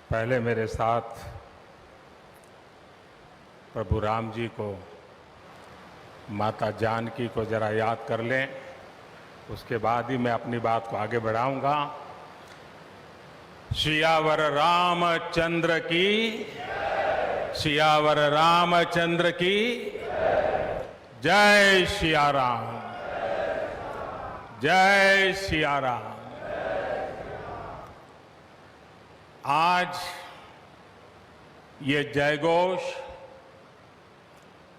पहले मेरे साथ प्रभु राम जी को, माता जानकी को जरा याद कर लें, उसके बाद ही मैं अपनी बात को आगे बढ़ाऊंगा। सियावर रामचंद्र की, सियावर रामचंद्र की जय सिया राम, जय सिया राम। आज ये जयघोष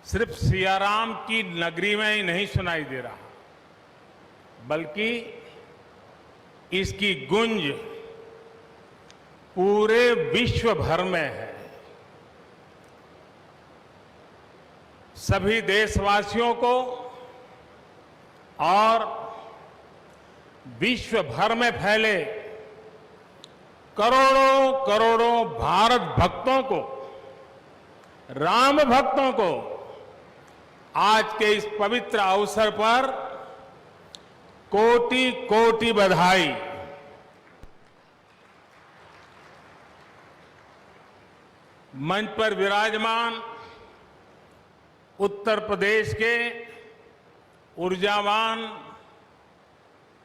सिर्फ सियाराम की नगरी में ही नहीं सुनाई दे रहा, बल्कि इसकी गूंज पूरे विश्व भर में है। सभी देशवासियों को और विश्व भर में फैले करोड़ों करोड़ों भारत भक्तों को, राम भक्तों को आज के इस पवित्र अवसर पर कोटि कोटि बधाई। मंच पर विराजमान उत्तर प्रदेश के ऊर्जावान,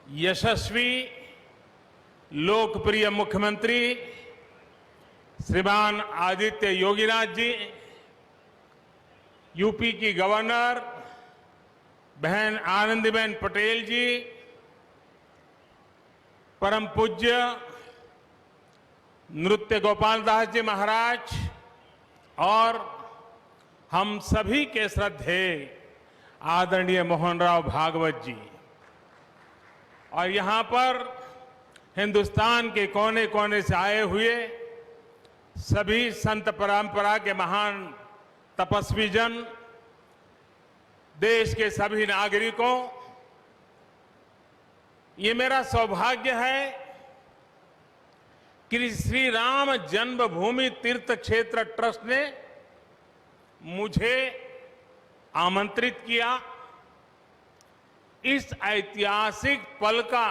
यशस्वी, लोकप्रिय मुख्यमंत्री श्रीमान आदित्य योगीनाथ जी, यूपी की गवर्नर बहन आनंदीबेन पटेल जी, परम पूज्य नृत्य गोपाल दास जी महाराज और हम सभी के श्रद्धेय आदरणीय मोहनराव भागवत जी, और यहां पर हिंदुस्तान के कोने कोने से आए हुए सभी संत परंपरा के महान तपस्वी जन, देश के सभी नागरिकों, ये मेरा सौभाग्य है कि श्री राम जन्मभूमि तीर्थ क्षेत्र ट्रस्ट ने मुझे आमंत्रित किया, इस ऐतिहासिक पल का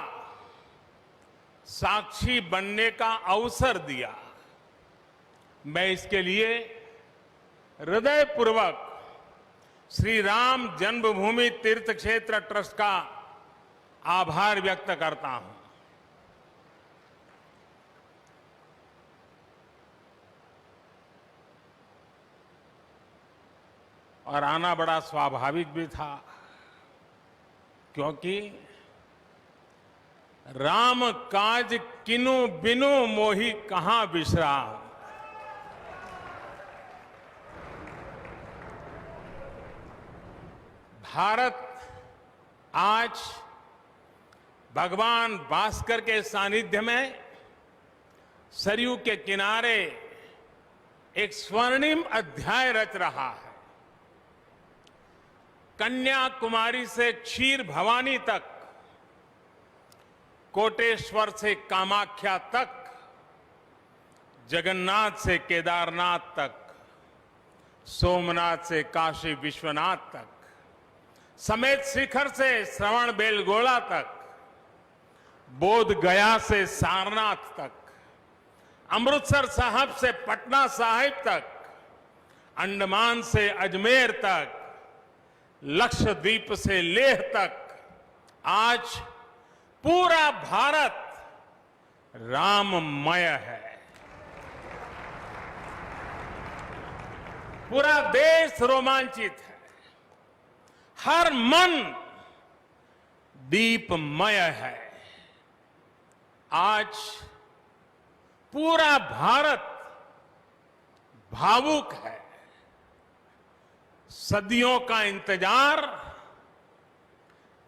साक्षी बनने का अवसर दिया। मैं इसके लिए हृदयपूर्वक श्री राम जन्मभूमि तीर्थ क्षेत्र ट्रस्ट का आभार व्यक्त करता हूं। और आना बड़ा स्वाभाविक भी था, क्योंकि राम काज किनु बिनु मोहि कहां विश्राम। भारत आज भगवान भास्कर के सानिध्य में सरयू के किनारे एक स्वर्णिम अध्याय रच रहा है। कन्याकुमारी से क्षीर भवानी तक, कोटेश्वर से कामाख्या तक, जगन्नाथ से केदारनाथ तक, सोमनाथ से काशी विश्वनाथ तक, समेत शिखर से श्रवण बेलगोला तक, बोध गया से सारनाथ तक, अमृतसर साहब से पटना साहिब तक, अंडमान से अजमेर तक, लक्षद्वीप से लेह तक, आज पूरा भारत राममय है। पूरा देश रोमांचित है, हर मन दीपमय है। आज पूरा भारत भावुक है। सदियों का इंतजार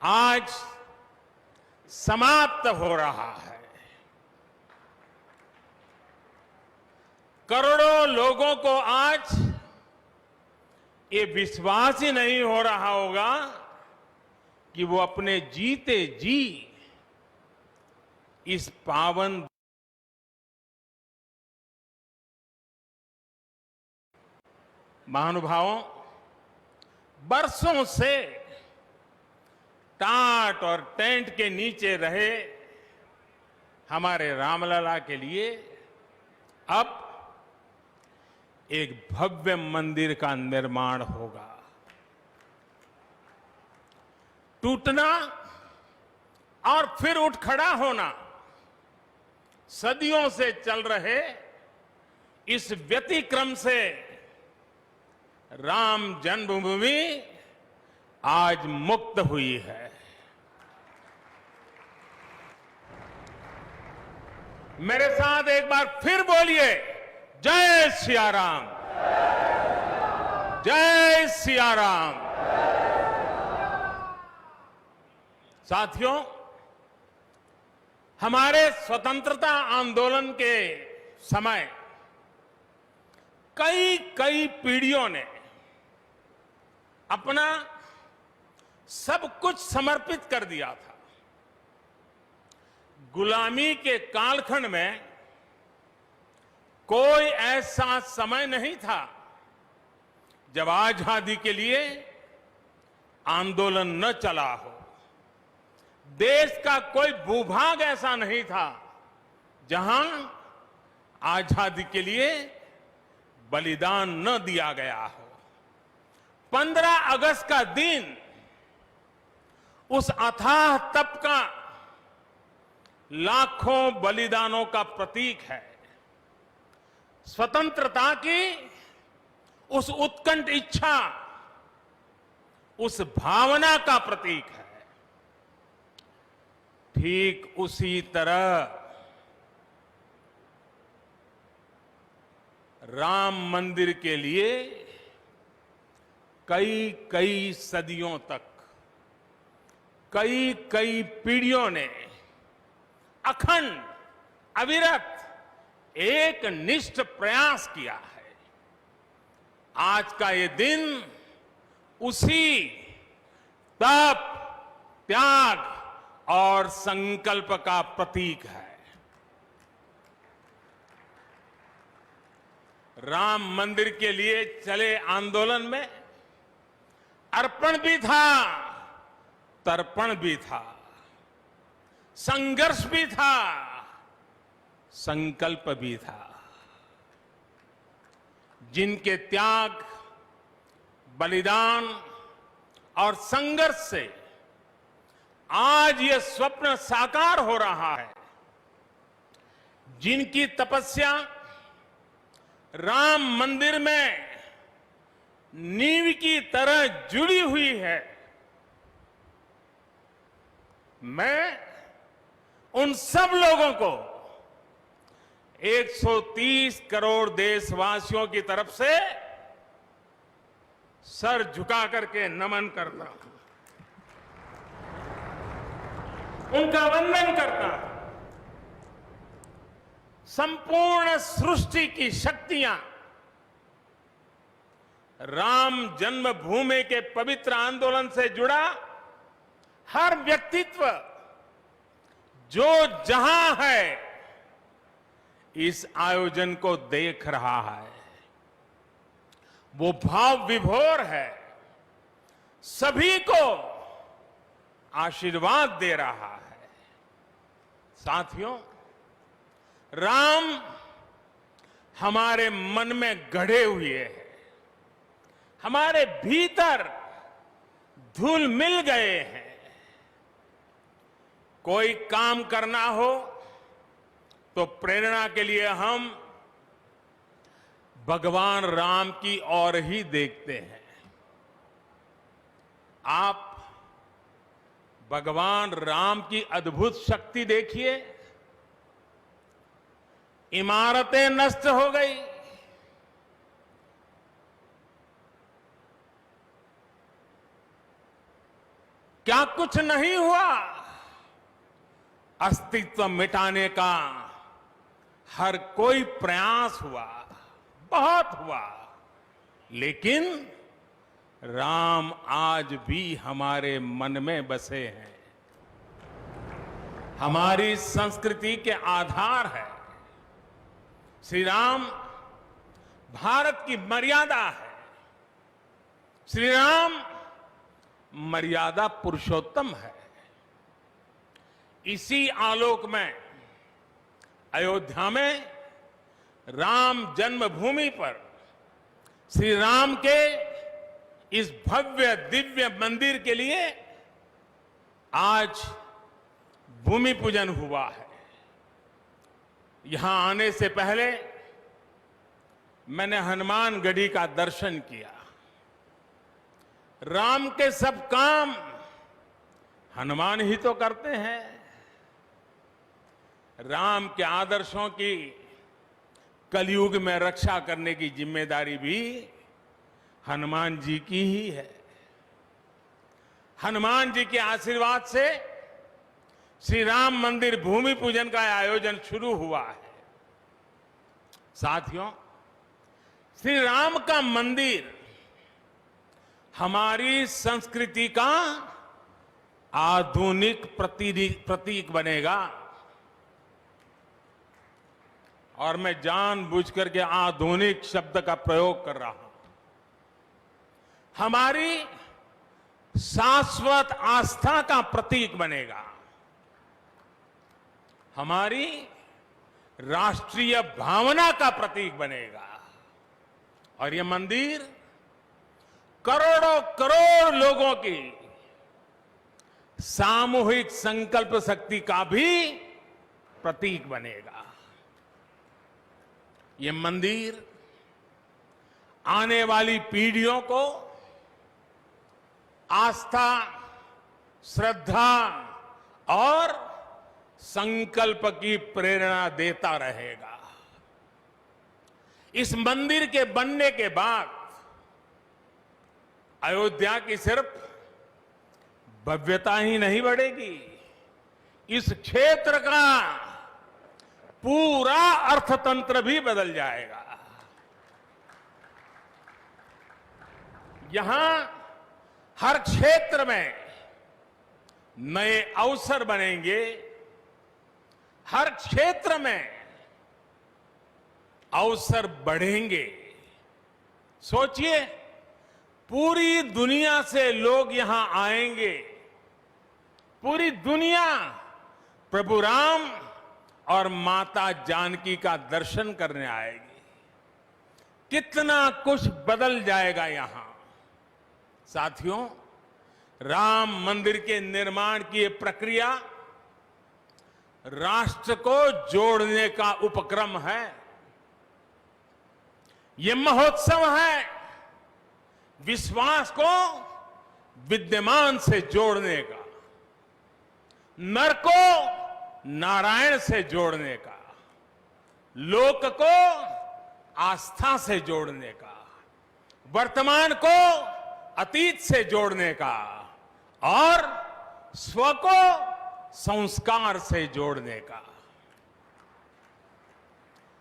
आज समाप्त हो रहा है। करोड़ों लोगों को आज ये विश्वास ही नहीं हो रहा होगा कि वो अपने जीते जी इस पावन महानुभावों, बरसों से टाट और टेंट के नीचे रहे हमारे रामलला के लिए अब एक भव्य मंदिर का निर्माण होगा। टूटना और फिर उठ खड़ा होना, सदियों से चल रहे इस व्यतिक्रम से राम जन्मभूमि आज मुक्त हुई है। मेरे साथ एक बार फिर बोलिए, जय सिया राम, जय सिया राम। साथियों, हमारे स्वतंत्रता आंदोलन के समय कई पीढ़ियों ने अपना सब कुछ समर्पित कर दिया था। गुलामी के कालखंड में कोई ऐसा समय नहीं था जब आजादी के लिए आंदोलन न चला हो। देश का कोई भूभाग ऐसा नहीं था जहां आजादी के लिए बलिदान न दिया गया हो। 15 अगस्त का दिन उस अथाह तप का, लाखों बलिदानों का प्रतीक है। स्वतंत्रता की उस उत्कंठ इच्छा, उस भावना का प्रतीक है। ठीक उसी तरह राम मंदिर के लिए कई सदियों तक, कई पीढ़ियों ने अखंड, अविरत एक निष्ठ प्रयास किया है। आज का ये दिन उसी तप, त्याग और संकल्प का प्रतीक है। राम मंदिर के लिए चले आंदोलन में अर्पण भी था, तर्पण भी था, संघर्ष भी था, संकल्प भी था। जिनके त्याग, बलिदान और संघर्ष से आज ये स्वप्न साकार हो रहा है, जिनकी तपस्या राम मंदिर में नींव की तरह जुड़ी हुई है, मैं उन सब लोगों को 130 करोड़ देशवासियों की तरफ से सर झुका करके नमन करता हूं, उनका वंदन करता हूं। संपूर्ण सृष्टि की शक्तियां राम जन्मभूमि के पवित्र आंदोलन से जुड़ा हर व्यक्तित्व जो जहां है इस आयोजन को देख रहा है, वो भाव विभोर है, सभी को आशीर्वाद दे रहा है। साथियों, राम हमारे मन में गढ़े हुए हैं, हमारे भीतर धुल मिल गए हैं। कोई काम करना हो तो प्रेरणा के लिए हम भगवान राम की ओर ही देखते हैं। आप भगवान राम की अद्भुत शक्ति देखिए। इमारतें नष्ट हो गई, क्या कुछ नहीं हुआ? अस्तित्व मिटाने का हर कोई प्रयास हुआ, बहुत हुआ, लेकिन राम आज भी हमारे मन में बसे हैं, हमारी संस्कृति के आधार है। श्री राम भारत की मर्यादा है। श्री राम मर्यादा पुरुषोत्तम है। इसी आलोक में अयोध्या में राम जन्मभूमि पर श्री राम के इस भव्य दिव्य मंदिर के लिए आज भूमि पूजन हुआ है। यहां आने से पहले मैंने हनुमानगढ़ी का दर्शन किया। राम के सब काम हनुमान ही तो करते हैं। राम के आदर्शों की कलयुग में रक्षा करने की जिम्मेदारी भी हनुमान जी की ही है। हनुमान जी के आशीर्वाद से श्री राम मंदिर भूमि पूजन का आयोजन शुरू हुआ है। साथियों, श्री राम का मंदिर हमारी संस्कृति का आधुनिक प्रतीक बनेगा। और मैं जानबूझकर के आधुनिक शब्द का प्रयोग कर रहा हूं। हमारी शाश्वत आस्था का प्रतीक बनेगा। हमारी राष्ट्रीय भावना का प्रतीक बनेगा। और यह मंदिर करोड़ों करोड़ लोगों की सामूहिक संकल्प शक्ति का भी प्रतीक बनेगा। ये मंदिर आने वाली पीढ़ियों को आस्था, श्रद्धा और संकल्प की प्रेरणा देता रहेगा। इस मंदिर के बनने के बाद अयोध्या की सिर्फ भव्यता ही नहीं बढ़ेगी, इस क्षेत्र का पूरा अर्थतंत्र भी बदल जाएगा। यहां हर क्षेत्र में नए अवसर बनेंगे। हर क्षेत्र में अवसर बढ़ेंगे। सोचिए, पूरी दुनिया से लोग यहां आएंगे। पूरी दुनिया प्रभु राम और माता जानकी का दर्शन करने आएगी। कितना कुछ बदल जाएगा यहां। साथियों, राम मंदिर के निर्माण की ये प्रक्रिया राष्ट्र को जोड़ने का उपक्रम है। ये महोत्सव है विश्वास को विद्यमान से जोड़ने का, नर को नारायण से जोड़ने का, लोक को आस्था से जोड़ने का, वर्तमान को अतीत से जोड़ने का और स्व को संस्कार से जोड़ने का।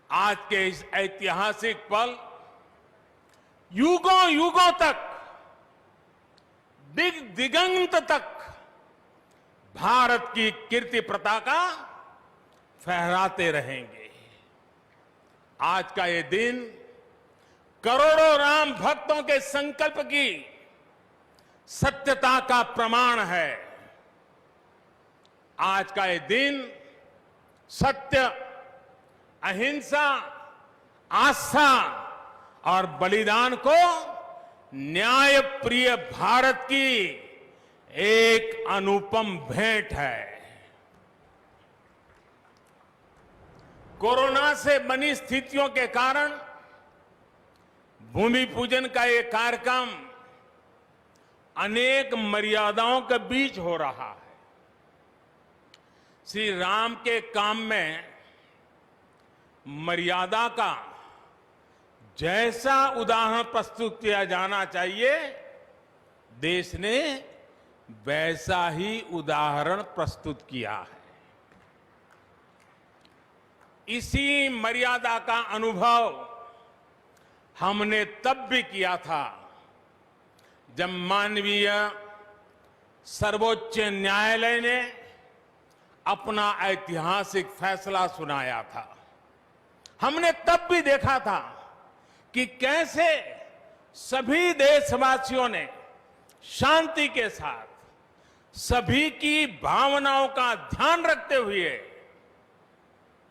आज के इस ऐतिहासिक पल युगों युगों तक, दिग दिगंत तक भारत की कीर्ति पताका फहराते रहेंगे। आज का ये दिन करोड़ों राम भक्तों के संकल्प की सत्यता का प्रमाण है। आज का ये दिन सत्य, अहिंसा, आस्था और बलिदान को न्याय प्रिय भारत की एक अनुपम भेंट है। कोरोना से बनी स्थितियों के कारण भूमि पूजन का ये कार्यक्रम अनेक मर्यादाओं के बीच हो रहा है। श्री राम के काम में मर्यादा का जैसा उदाहरण प्रस्तुत किया जाना चाहिए, देश ने वैसा ही उदाहरण प्रस्तुत किया है। इसी मर्यादा का अनुभव हमने तब भी किया था जब मानवीय सर्वोच्च न्यायालय ने अपना ऐतिहासिक फैसला सुनाया था। हमने तब भी देखा था कि कैसे सभी देशवासियों ने शांति के साथ सभी की भावनाओं का ध्यान रखते हुए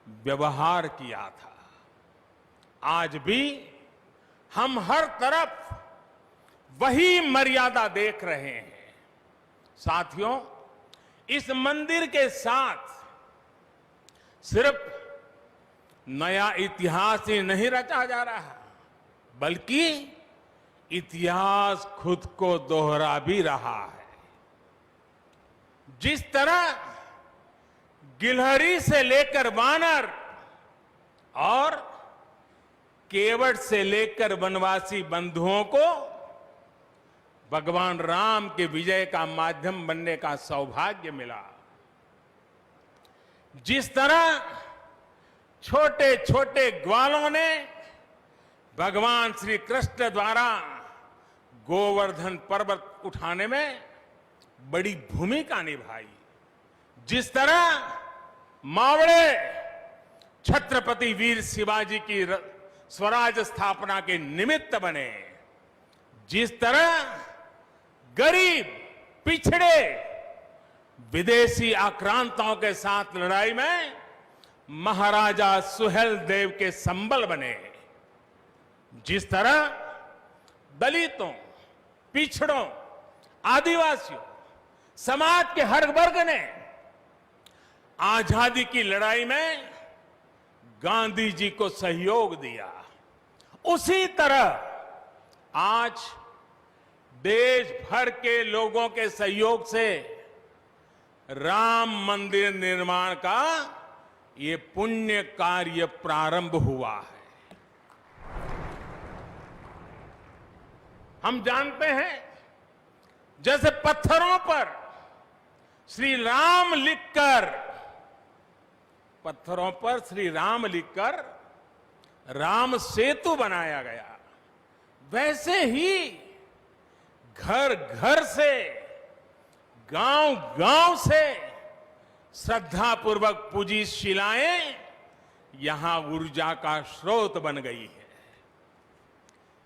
व्यवहार किया था। आज भी हम हर तरफ वही मर्यादा देख रहे हैं। साथियों, इस मंदिर के साथ सिर्फ नया इतिहास ही नहीं रचा जा रहा, बल्कि इतिहास खुद को दोहरा भी रहा है। जिस तरह गिलहरी से लेकर वानर और केवट से लेकर वनवासी बंधुओं को भगवान राम के विजय का माध्यम बनने का सौभाग्य मिला, जिस तरह छोटे छोटे ग्वालों ने भगवान श्री कृष्ण द्वारा गोवर्धन पर्वत उठाने में बड़ी भूमिका निभाई, जिस तरह मावड़े छत्रपति वीर शिवाजी की स्वराज स्थापना के निमित्त बने, जिस तरह गरीब पिछड़े विदेशी आक्रांताओं के साथ लड़ाई में महाराजा सुहेल देव के संबल बने, जिस तरह दलितों, पिछड़ों, आदिवासियों, समाज के हर वर्ग ने आजादी की लड़ाई में गांधी जी को सहयोग दिया, उसी तरह आज देश भर के लोगों के सहयोग से राम मंदिर निर्माण का ये पुण्य कार्य प्रारंभ हुआ है। हम जानते हैं, जैसे पत्थरों पर श्री राम लिखकर, पत्थरों पर श्री राम लिखकर राम सेतु बनाया गया, वैसे ही घर घर से, गांव गांव से श्रद्धापूर्वक पूजी शिलाएं यहां ऊर्जा का स्रोत बन गई है।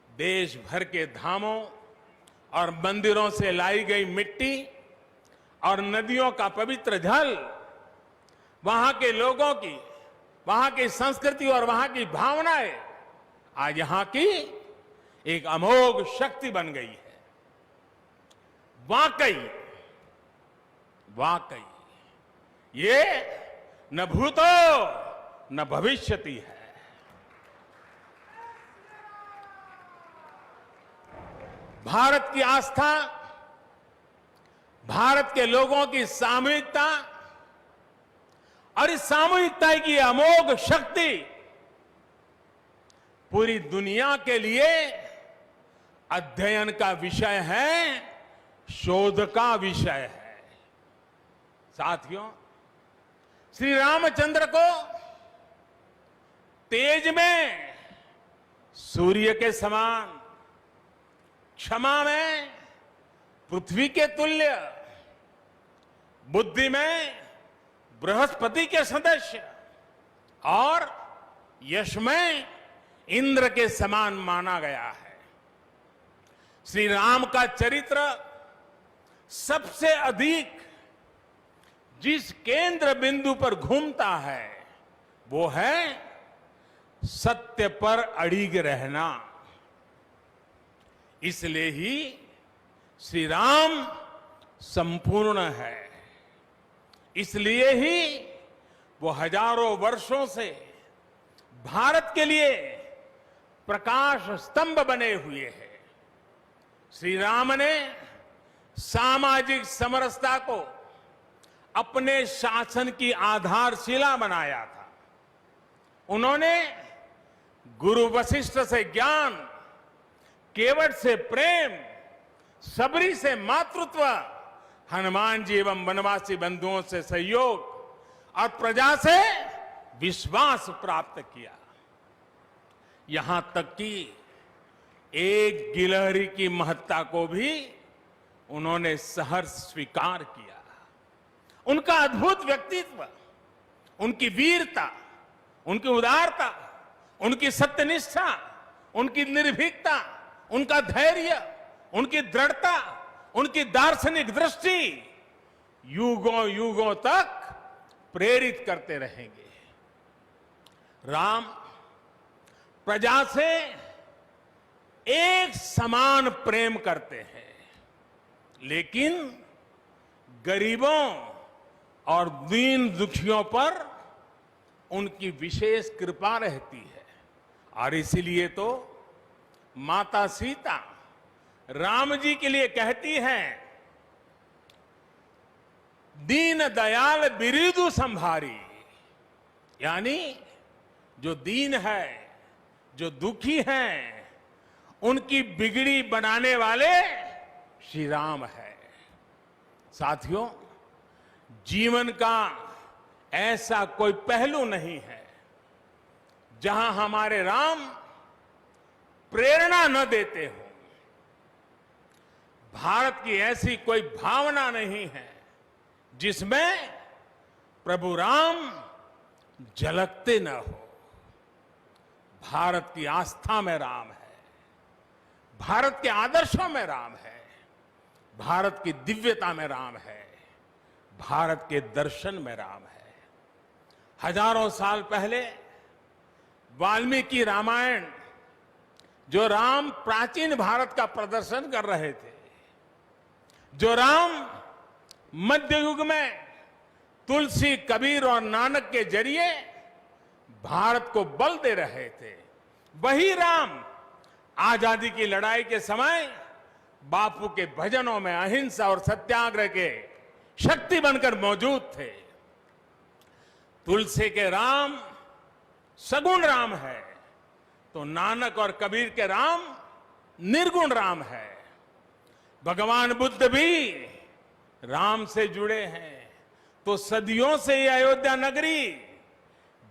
देश भर के धामों और मंदिरों से लाई गई मिट्टी और नदियों का पवित्र जल वहां के लोगों की, वहां की संस्कृति और वहां की भावनाएं आज यहां की एक अमोघ शक्ति बन गई है। वाकई वाकई ये न भूतो न भविष्यति है। भारत की आस्था, भारत के लोगों की सामूहिकता और इस सामूहिकता की अमोघ शक्ति पूरी दुनिया के लिए अध्ययन का विषय है, शोध का विषय है। साथियों, श्री रामचंद्र को तेज में सूर्य के समान, क्षमा में पृथ्वी के तुल्य, बुद्धि में बृहस्पति के सदस्य और यश में इंद्र के समान माना गया है। श्री राम का चरित्र सबसे अधिक जिस केंद्र बिंदु पर घूमता है वो है सत्य पर अड़िग रहना। इसलिए ही श्री राम संपूर्ण है, इसलिए ही वो हजारों वर्षों से भारत के लिए प्रकाश स्तंभ बने हुए हैं। श्री राम ने सामाजिक समरसता को अपने शासन की आधारशिला बनाया था। उन्होंने गुरु वशिष्ठ से ज्ञान, केवट से प्रेम, सबरी से मातृत्व, हनुमान जी एवं वनवासी बंधुओं से सहयोग और प्रजा से विश्वास प्राप्त किया। यहां तक कि एक गिलहरी की महत्ता को भी उन्होंने सहर्ष स्वीकार किया। उनका अद्भुत व्यक्तित्व, उनकी वीरता, उनकी उदारता, उनकी सत्यनिष्ठा, उनकी निर्भीकता, उनका धैर्य, उनकी दृढ़ता, उनकी दार्शनिक दृष्टि युगों युगों तक प्रेरित करते रहेंगे। राम प्रजा से एक समान प्रेम करते हैं, लेकिन गरीबों और दीन दुखियों पर उनकी विशेष कृपा रहती है। और इसीलिए तो माता सीता राम जी के लिए कहती हैं, दीन दयाल बिरिदु संभारी, यानी जो दीन है, जो दुखी हैं, उनकी बिगड़ी बनाने वाले श्री राम है। साथियों, जीवन का ऐसा कोई पहलू नहीं है जहां हमारे राम प्रेरणा न देते हो। भारत की ऐसी कोई भावना नहीं है जिसमें प्रभु राम झलकते न हो। भारत की आस्था में राम है, भारत के आदर्शों में राम है, भारत की दिव्यता में राम है, भारत के दर्शन में राम है। हजारों साल पहले वाल्मीकि रामायण, जो राम प्राचीन भारत का प्रदर्शन कर रहे थे, जो राम मध्य युग में तुलसी, कबीर और नानक के जरिए भारत को बल दे रहे थे, वही राम आजादी की लड़ाई के समय बापू के भजनों में अहिंसा और सत्याग्रह के शक्ति बनकर मौजूद थे। तुलसी के राम सगुण राम है, तो नानक और कबीर के राम निर्गुण राम है। भगवान बुद्ध भी राम से जुड़े हैं, तो सदियों से ये अयोध्या नगरी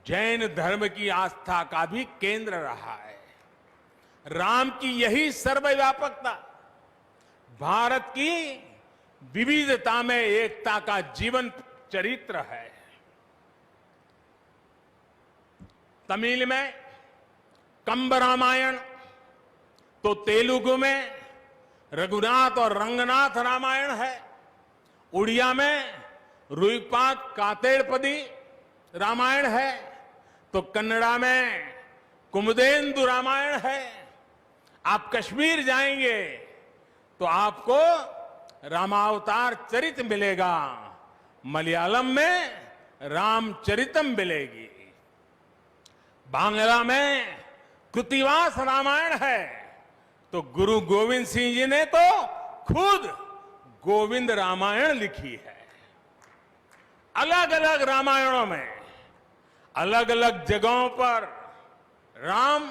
जैन धर्म की आस्था का भी केंद्र रहा है। राम की यही सर्वव्यापकता भारत की विविधता में एकता का जीवन चरित्र है। तमिल में कंब रामायण, तो तेलुगु में रघुनाथ और रंगनाथ रामायण है। उड़िया में रुईपात कातेड़पदी रामायण है, तो कन्नड़ा में कुमुदेंदु रामायण है। आप कश्मीर जाएंगे तो आपको रामावतार चरित मिलेगा, मलयालम में रामचरितम मिलेगी, बांग्ला में कृतिवास रामायण है, तो गुरु गोविंद सिंह जी ने तो खुद गोविंद रामायण लिखी है। अलग अलग रामायणों में अलग अलग जगहों पर राम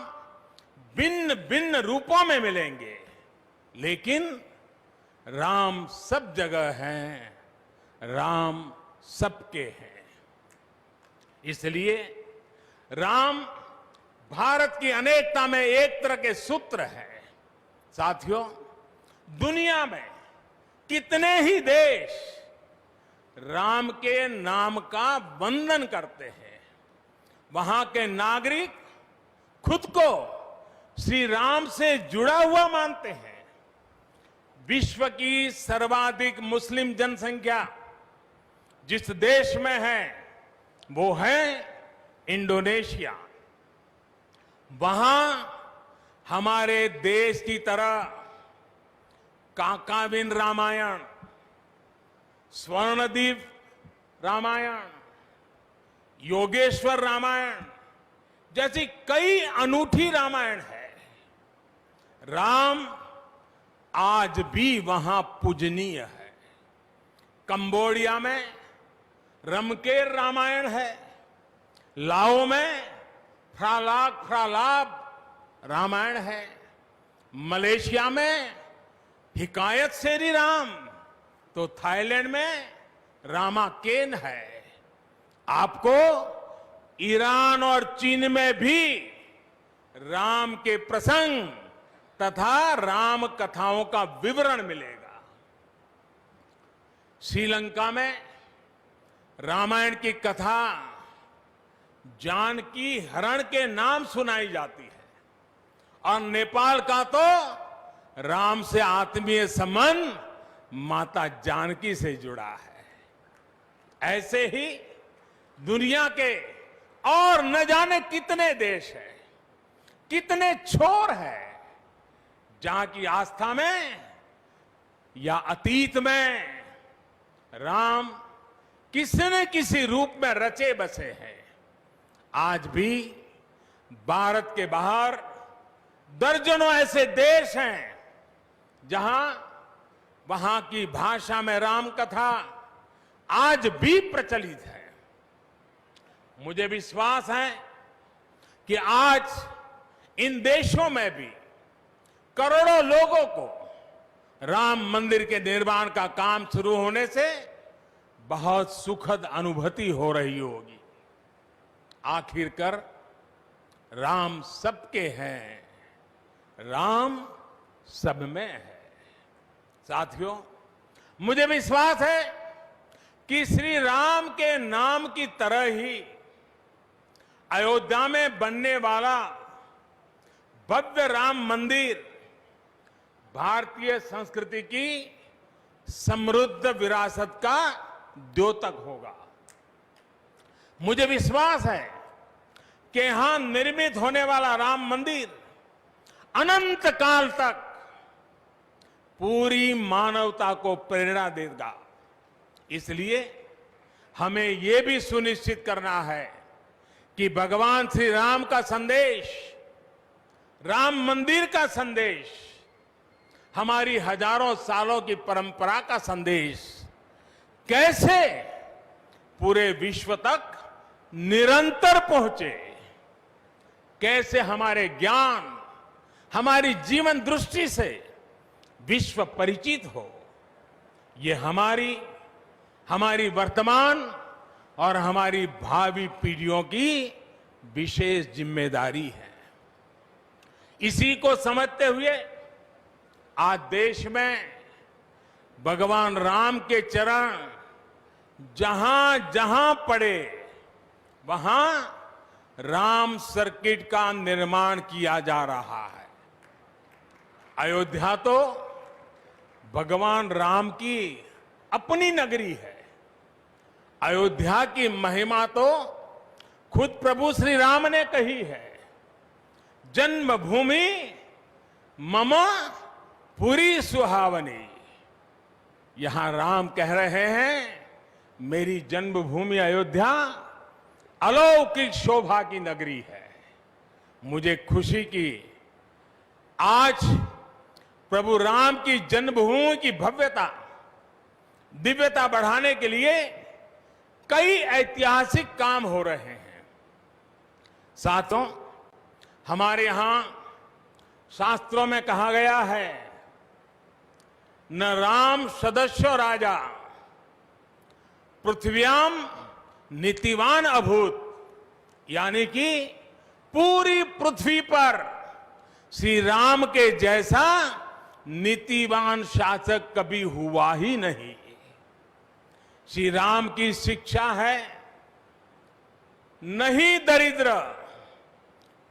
भिन्न भिन्न रूपों में मिलेंगे, लेकिन राम सब जगह हैं, राम सबके हैं। इसलिए राम भारत की अनेकता में एक तरह के सूत्र है। साथियों, दुनिया में कितने ही देश राम के नाम का वंदन करते हैं, वहां के नागरिक खुद को श्री राम से जुड़ा हुआ मानते हैं। विश्व की सर्वाधिक मुस्लिम जनसंख्या जिस देश में है वो है इंडोनेशिया। वहां हमारे देश की तरह काकाविन रामायण, स्वर्णदीप रामायण, योगेश्वर रामायण जैसी कई अनूठी रामायण है। राम आज भी वहां पूजनीय है। कंबोडिया में रमकेर रामायण है, लाओ में फ्रालाक फ्रालाब रामायण है, मलेशिया में हिकायत शेरी राम, तो थाईलैंड में रामाकेन है। आपको ईरान और चीन में भी राम के प्रसंग तथा राम कथाओं का विवरण मिलेगा। श्रीलंका में रामायण की कथा जानकी हरण के नाम सुनाई जाती है, और नेपाल का तो राम से आत्मीय संबंध माता जानकी से जुड़ा है। ऐसे ही दुनिया के और न जाने कितने देश हैं, कितने छोर है जहां की आस्था में या अतीत में राम किसी न किसी रूप में रचे बसे हैं। आज भी भारत के बाहर दर्जनों ऐसे देश हैं जहां वहां की भाषा में राम कथा आज भी प्रचलित है। मुझे विश्वास है कि आज इन देशों में भी करोड़ों लोगों को राम मंदिर के निर्माण का काम शुरू होने से बहुत सुखद अनुभूति हो रही होगी। आखिरकार राम सबके हैं, राम सब में है। साथियों, मुझे विश्वास है कि श्री राम के नाम की तरह ही अयोध्या में बनने वाला भव्य राम मंदिर भारतीय संस्कृति की समृद्ध विरासत का द्योतक होगा। मुझे विश्वास है कि यहां निर्मित होने वाला राम मंदिर अनंत काल तक पूरी मानवता को प्रेरणा देगा। इसलिए हमें यह भी सुनिश्चित करना है कि भगवान श्री राम का संदेश, राम मंदिर का संदेश, हमारी हजारों सालों की परंपरा का संदेश कैसे पूरे विश्व तक निरंतर पहुंचे, कैसे हमारे ज्ञान, हमारी जीवन दृष्टि से विश्व परिचित हो, ये हमारी वर्तमान और हमारी भावी पीढ़ियों की विशेष जिम्मेदारी है। इसी को समझते हुए आज देश में भगवान राम के चरण जहां जहां पड़े वहां राम सर्किट का निर्माण किया जा रहा है। अयोध्या तो भगवान राम की अपनी नगरी है। अयोध्या की महिमा तो खुद प्रभु श्री राम ने कही है, जन्मभूमि मम पुरी सुहावनी। यहां राम कह रहे हैं, मेरी जन्मभूमि अयोध्या अलौकिक शोभा की नगरी है। मुझे खुशी की आज प्रभु राम की जन्मभूमि की भव्यता, दिव्यता बढ़ाने के लिए कई ऐतिहासिक काम हो रहे हैं। साथों, हमारे यहां शास्त्रों में कहा गया है, न राम सदस्यो राजा पृथ्व्याम नीतिवान अभूत, यानी कि पूरी पृथ्वी पर श्री राम के जैसा नीतिवान शासक कभी हुआ ही नहीं। श्री राम की शिक्षा है, नहीं दरिद्र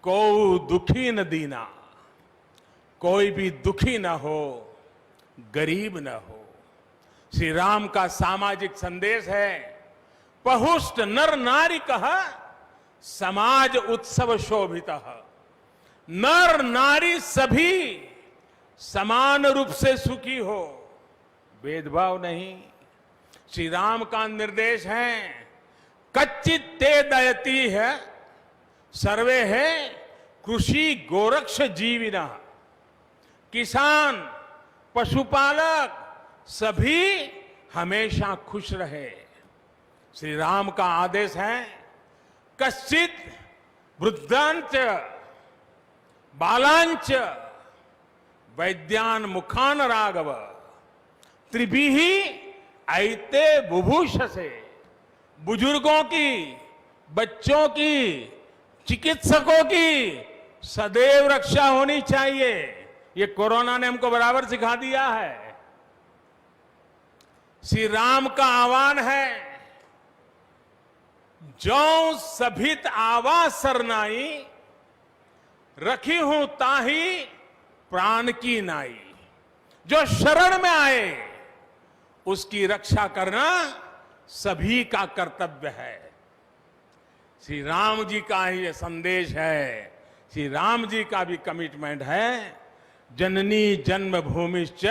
को दुखी न दीना, कोई भी दुखी न हो, गरीब न हो। श्री राम का सामाजिक संदेश है, पहुष्ट नर नारी कह समाज उत्सव शोभित। नर नारी सभी समान रूप से सुखी हो, भेदभाव नहीं। श्री राम का निर्देश है, कच्चित ते दयती है सर्वे है कृषि गोरक्ष जीविना। किसान, पशुपालक सभी हमेशा खुश रहे। श्री राम का आदेश है, कश्चित वृद्धांच बालांच वैद्यान मुखान राघव त्रिभिः ऐते बुभूषसे। बुजुर्गों की, बच्चों की, चिकित्सकों की सदैव रक्षा होनी चाहिए। ये कोरोना ने हमको बराबर सिखा दिया है। श्री राम का आह्वान है, जो सभित आवास सरनाई रखी हूं ताही प्राण की नाई। जो शरण में आए उसकी रक्षा करना सभी का कर्तव्य है। श्री राम जी का ही ये संदेश है, श्री राम जी का भी कमिटमेंट है, जननी जन्मभूमिश्च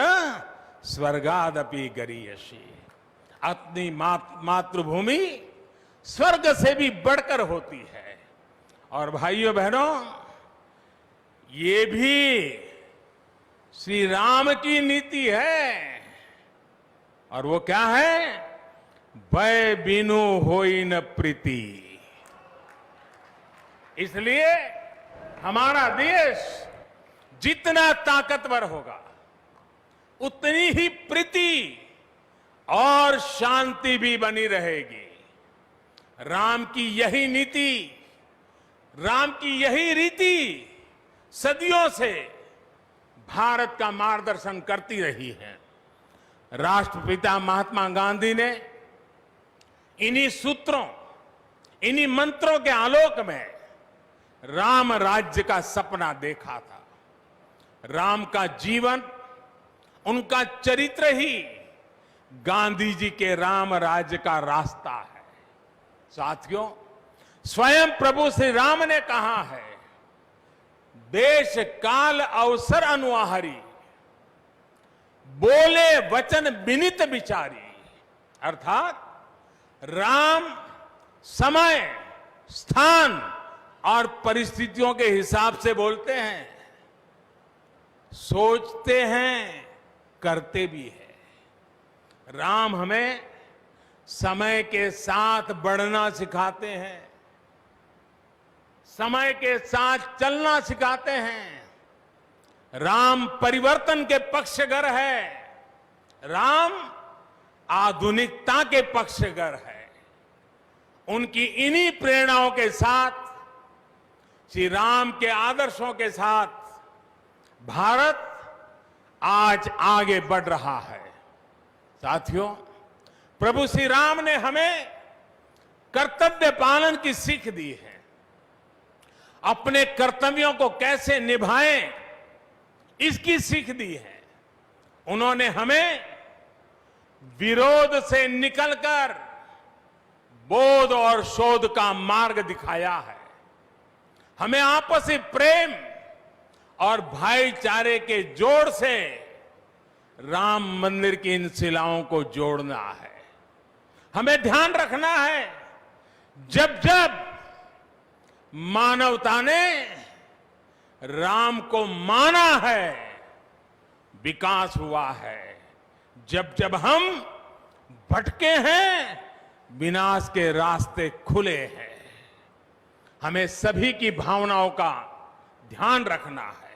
स्वर्गादपि गरीयसी। अपनी मातृभूमि स्वर्ग से भी बढ़कर होती है। और भाइयों बहनों, ये भी श्री राम की नीति है। और वो क्या है? भय बिनु होई न प्रीति। इसलिए हमारा देश जितना ताकतवर होगा, उतनी ही प्रीति और शांति भी बनी रहेगी। राम की यही नीति, राम की यही रीति सदियों से भारत का मार्गदर्शन करती रही है। राष्ट्रपिता महात्मा गांधी ने इन्हीं सूत्रों, इन्हीं मंत्रों के आलोक में राम राज्य का सपना देखा था। राम का जीवन, उनका चरित्र ही गांधी जी के राम राज्य का रास्ता है। साथियों, स्वयं प्रभु श्री राम ने कहा है, देश काल अवसर अनुआहारी, बोले वचन विनित विचारी। अर्थात राम समय, स्थान और परिस्थितियों के हिसाब से बोलते हैं, सोचते हैं, करते भी है। राम हमें समय के साथ बढ़ना सिखाते हैं, समय के साथ चलना सिखाते हैं। राम परिवर्तन के पक्षगर है, राम आधुनिकता के पक्षगर है। उनकी इन्हीं प्रेरणाओं के साथ, श्री राम के आदर्शों के साथ भारत आज आगे बढ़ रहा है। साथियों, प्रभु श्री राम ने हमें कर्तव्य पालन की सीख दी है। अपने कर्तव्यों को कैसे निभाएं, इसकी सीख दी है। उन्होंने हमें विरोध से निकलकर बोध और शोध का मार्ग दिखाया है। हमें आपसी प्रेम और भाईचारे के जोड़ से राम मंदिर की इन शिलाओं को जोड़ना है। हमें ध्यान रखना है, जब जब मानवता ने राम को माना है, विकास हुआ है। जब जब हम भटके हैं, विनाश के रास्ते खुले हैं। हमें सभी की भावनाओं का ध्यान रखना है।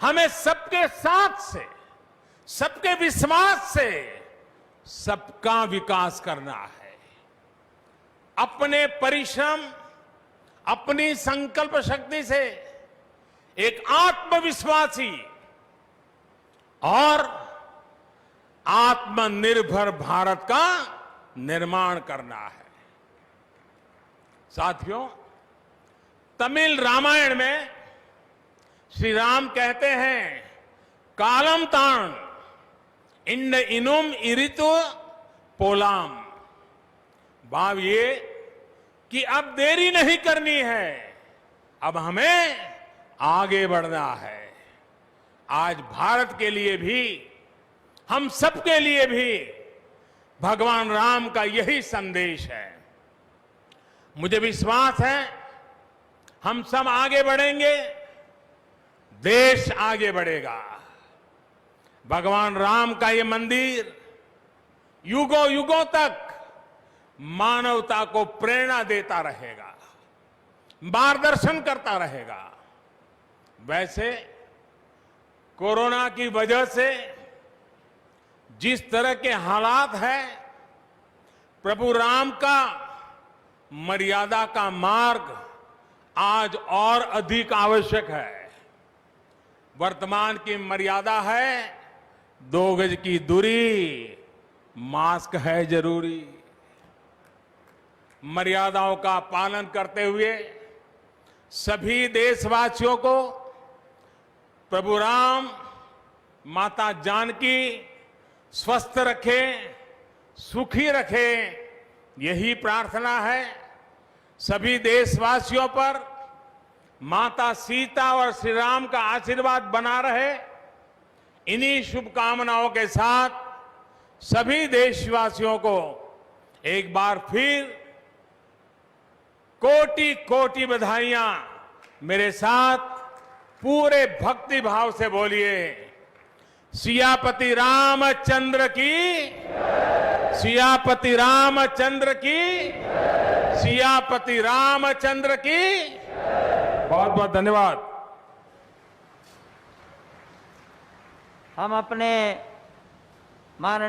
हमें सबके साथ से, सबके विश्वास से सबका विकास करना है। अपने परिश्रम, अपनी संकल्प शक्ति से एक आत्मविश्वासी और आत्मनिर्भर भारत का निर्माण करना है। साथियों, तमिल रामायण में श्री राम कहते हैं, कालम तान इंड इनुम इरितु पोलाम। भाव ये कि अब देरी नहीं करनी है, अब हमें आगे बढ़ना है। आज भारत के लिए भी, हम सबके लिए भी भगवान राम का यही संदेश है। मुझे विश्वास है, हम सब आगे बढ़ेंगे, देश आगे बढ़ेगा। भगवान राम का ये मंदिर युगों युगों तक मानवता को प्रेरणा देता रहेगा, मार्गदर्शन करता रहेगा। वैसे कोरोना की वजह से जिस तरह के हालात हैं, प्रभु राम का मर्यादा का मार्ग आज और अधिक आवश्यक है। वर्तमान की मर्यादा है 2 गज की दूरी, मास्क है जरूरी। मर्यादाओं का पालन करते हुए सभी देशवासियों को प्रभु राम, माता जानकी स्वस्थ रखें, सुखी रखें, यही प्रार्थना है। सभी देशवासियों पर माता सीता और श्री राम का आशीर्वाद बना रहे, इन्हीं शुभकामनाओं के साथ सभी देशवासियों को एक बार फिर कोटि कोटि बधाइयां। मेरे साथ पूरे भक्ति भाव से बोलिए, सियापति रामचंद्र की, सियापति रामचंद्र की, सियापति रामचंद्र की। बहुत बहुत धन्यवाद। हम अपने माननीय